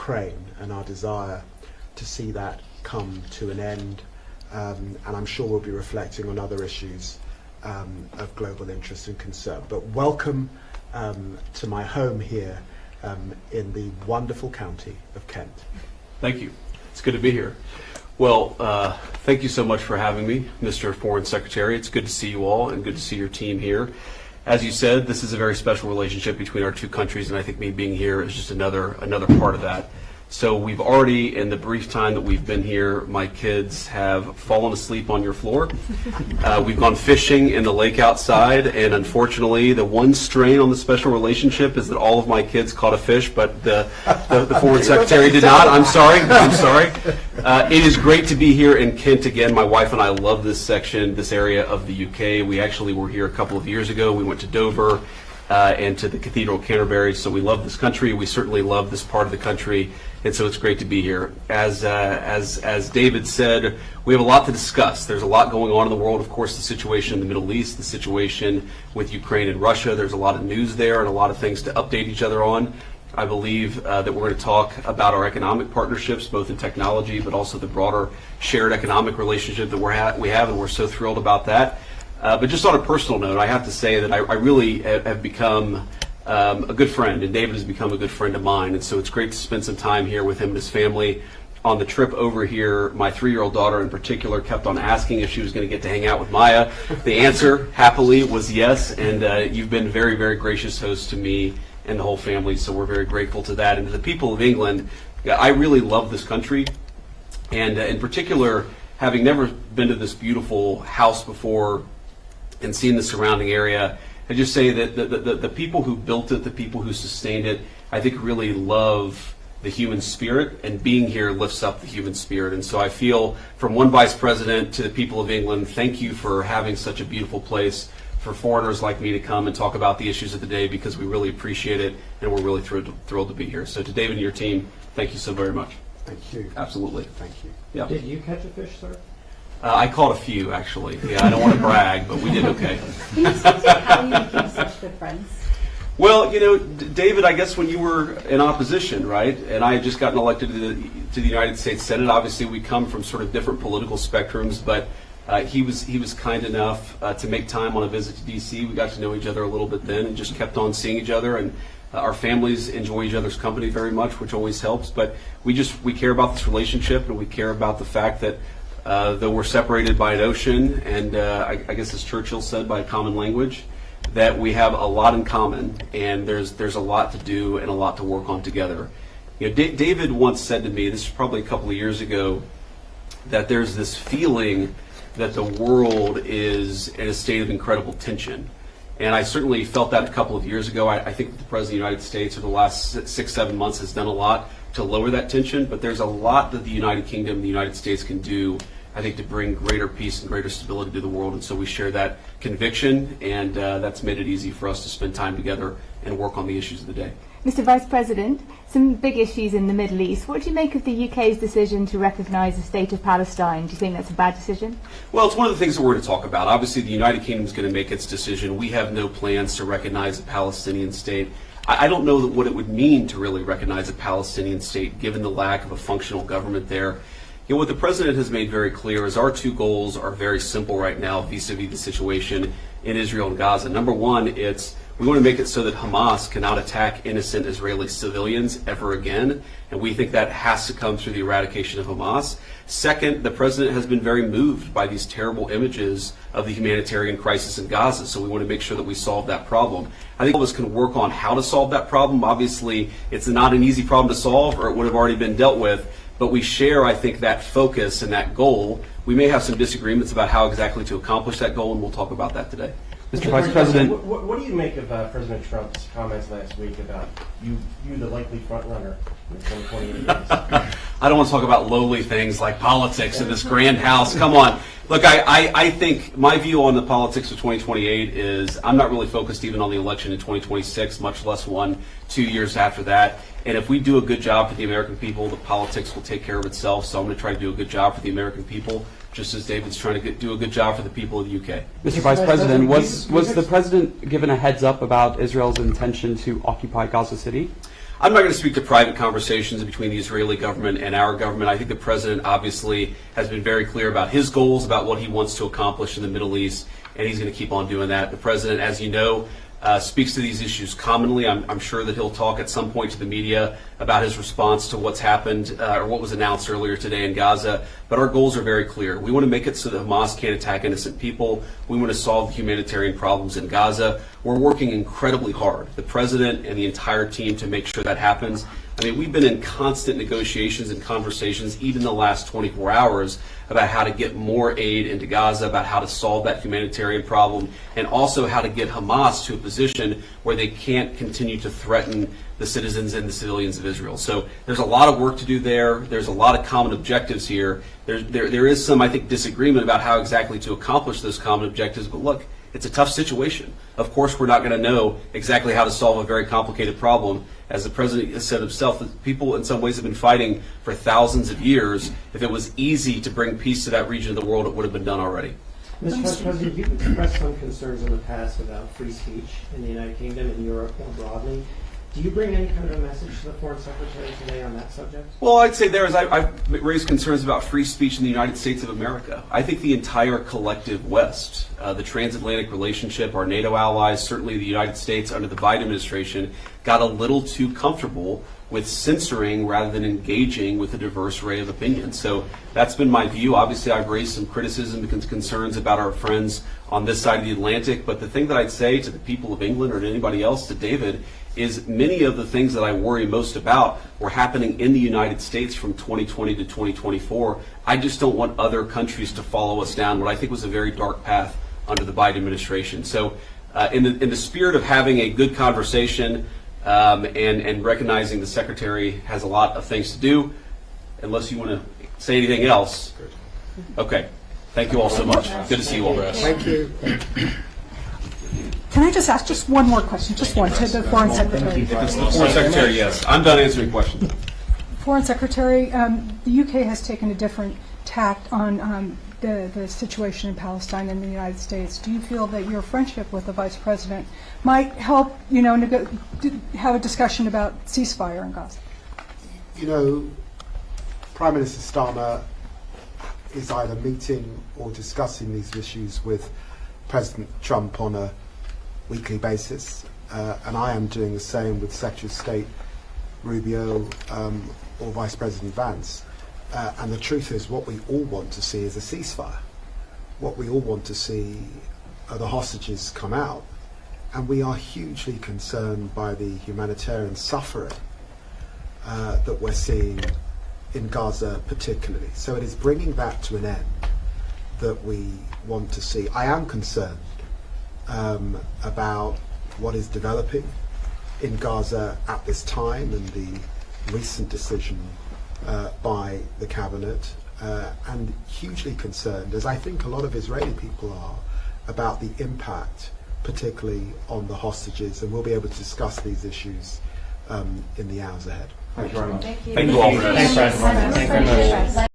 Ukraine and our desire to see that come to an end. And I'm sure we'll be reflecting on other issues of global interest and concern. But welcome to my home here in the wonderful county of Kent. Thank you. It's good to be here. Well, thank you so much for having me, Mr. Foreign Secretary. It's good to see you all and good to see your team here. As you said, this is a very special relationship between our two countries, and I think me being here is just another part of that. So we've already, in the brief time that we've been here, my kids have fallen asleep on your floor. We've gone fishing in the lake outside, and unfortunately, the one strain on the special relationship is that all of my kids caught a fish, but the Foreign Secretary did not. I'm sorry. It is great to be here in Kent again. My wife and I love this section, this area of the UK. We actually were here a couple of years ago. We went to Dover and to the Cathedral of Canterbury, so we love this country. We certainly love this part of the country. And so it's great to be here. As David said, we have a lot to discuss. There's a lot going on in the world. Of course, the situation in the Middle East, the situation with Ukraine and Russia. There's a lot of news there and a lot of things to update each other on. I believe that we're going to talk about our economic partnerships, both in technology, but also the broader shared economic relationship that we have, and we're so thrilled about that. But just on a personal note, I have to say that I really have become a good friend, and David has become a good friend of mine, and so it's great to spend some time here with him and his family. On the trip over here, my 3-year-old daughter in particular kept on asking if she was going to get to hang out with Maya. The answer, happily, was yes, and you've been very, very gracious host to me and the whole family, so we're very grateful to that. And to the people of England, I really love this country, and in particular, having never been to this beautiful house before and seen the surrounding area, I just say that the people who built it, the people who sustained it, I think really love the human spirit, and being here lifts up the human spirit. And so I feel, from one vice president to the people of England, thank you for having such a beautiful place for foreigners like me to come and talk about the issues of the day, because we really appreciate it, and we're really thrilled to be here. So to David and your team, thank you so very much. Thank you. Absolutely. Thank you. Yeah. Did you catch a fish, sir? I caught a few, actually. Yeah, I don't want to brag, but we did okay. Can you speak to how you became such good friends? Well, you know, David, I guess when you were in opposition, right, and I had just gotten elected to the United States Senate, obviously we come from sort of different political spectrums, but he was kind enough to make time on a visit to D.C. We got to know each other a little bit then and just kept on seeing each other, and our families enjoy each other's company very much, which always helps. But we care about this relationship, and we care about the fact that though we're separated by an ocean, and I guess as Churchill said, by a common language, that we have a lot in common, and there's a lot to do and a lot to work on together. You know, David once said to me, this is probably a couple of years ago, that there's this feeling that the world is in a state of incredible tension. And I certainly felt that a couple of years ago. I think that the President of the United States over the last 6-7 months has done a lot to lower that tension, but there's a lot that the United Kingdom and the United States can do, I think, to bring greater peace and greater stability to the world. And so we share that conviction, and that's made it easy for us to spend time together and work on the issues of the day. Mr. Vice President, some big issues in the Middle East. What do you make of the UK's decision to recognise the state of Palestine? Do you think that's a bad decision? Well, it's one of the things that we're going to talk about. Obviously, the United Kingdom is going to make its decision. We have no plans to recognize a Palestinian state. I don't know what it would mean to really recognize a Palestinian state, given the lack of a functional government there. You know, what the President has made very clear is our two goals are very simple right now vis-a-vis the situation in Israel and Gaza. Number one, we want to make it so that Hamas cannot attack innocent Israeli civilians ever again, and we think that has to come through the eradication of Hamas. Second, the President has been very moved by these terrible images of the humanitarian crisis in Gaza, so we want to make sure that we solve that problem. I think all of us can work on how to solve that problem. Obviously, it's not an easy problem to solve, or it would have already been dealt with, but we share, I think, that focus and that goal. We may have some disagreements about how exactly to accomplish that goal, and we'll talk about that today. Mr. Vice President, what do you make of President Trump's comments last week about you the likely front runner in the 2028 race? I don't want to talk about lowly things like politics in this grand house. Come on. Look, I think my view on the politics of 2028 is I'm not really focused even on the election in 2026, much less 1-2 years after that. And if we do a good job for the American people, the politics will take care of itself. So I'm going to try to do a good job for the American people, just as David's trying to do a good job for the people of the UK. Mr. Vice President, was the President given a heads up about Israel's intention to occupy Gaza City? I'm not going to speak to private conversations between the Israeli government and our government. I think the president obviously has been very clear about his goals, about what he wants to accomplish in the Middle East, and he's going to keep on doing that. The president, as you know, speaks to these issues commonly. I'm sure that he'll talk at some point to the media about his response to what's happened or what was announced earlier today in Gaza. But our goals are very clear. We want to make it so that Hamas can't attack innocent people. We want to solve the humanitarian problems in Gaza. We're working incredibly hard, the president and the entire team, to make sure that happens. I mean, we've been in constant negotiations and conversations, even the last 24 hours, about how to get more aid into Gaza, about how to solve that humanitarian problem, and also how to get Hamas to a position where they can't continue to threaten the citizens and the civilians of Israel. So there's a lot of work to do there. There's a lot of common objectives here. There is some, I think, disagreement about how exactly to accomplish those common objectives, but look, it's a tough situation. Of course, we're not going to know exactly how to solve a very complicated problem. As the president has said himself, that people in some ways have been fighting for thousands of years. If it was easy to bring peace to that region of the world, it would have been done already. Mr. President, you've expressed some concerns in the past about free speech in the United Kingdom and Europe more broadly. Do you bring any kind of a message to the Foreign Secretary today on that subject? Well, I'd say I've raised concerns about free speech in the United States of America. I think the entire collective West, the transatlantic relationship, our NATO allies, certainly the United States under the Biden administration, got a little too comfortable with censoring rather than engaging with a diverse array of opinions. So that's been my view. Obviously, I've raised some criticism and concerns about our friends on this side of the Atlantic. But the thing that I'd say to the people of England or to anybody else, to David, is many of the things that I worry most about were happening in the United States from 2020 to 2024. I just don't want other countries to follow us down what I think was a very dark path under the Biden administration. So in the spirit of having a good conversation and recognizing the Secretary has a lot of things to do, unless you want to say anything else. Okay. Thank you all so much. Good to see you all. Thank you. Can I just ask just one more question, just one, to the Foreign Secretary? If it's the Foreign Secretary, yes. I'm done answering questions. Foreign Secretary, the UK has taken a different tact on the situation in Palestine and the United States. Do you feel that your friendship with the Vice President might help, have a discussion about ceasefire in Gaza? You know, Prime Minister Starmer is either meeting or discussing these issues with President Trump on a weekly basis, and I am doing the same with Secretary of State Rubio or Vice President Vance. And the truth is, what we all want to see is a ceasefire. What we all want to see are the hostages come out, and we are hugely concerned by the humanitarian suffering that we're seeing in Gaza particularly. So it is bringing that to an end that we want to see. I am concerned about what is developing in Gaza at this time and the recent decision by the cabinet, and hugely concerned, as I think a lot of Israeli people are, about the impact, particularly on the hostages, and we'll be able to discuss these issues in the hours ahead. Thank you very much. Thank you all. Thanks, President. Thank you very much.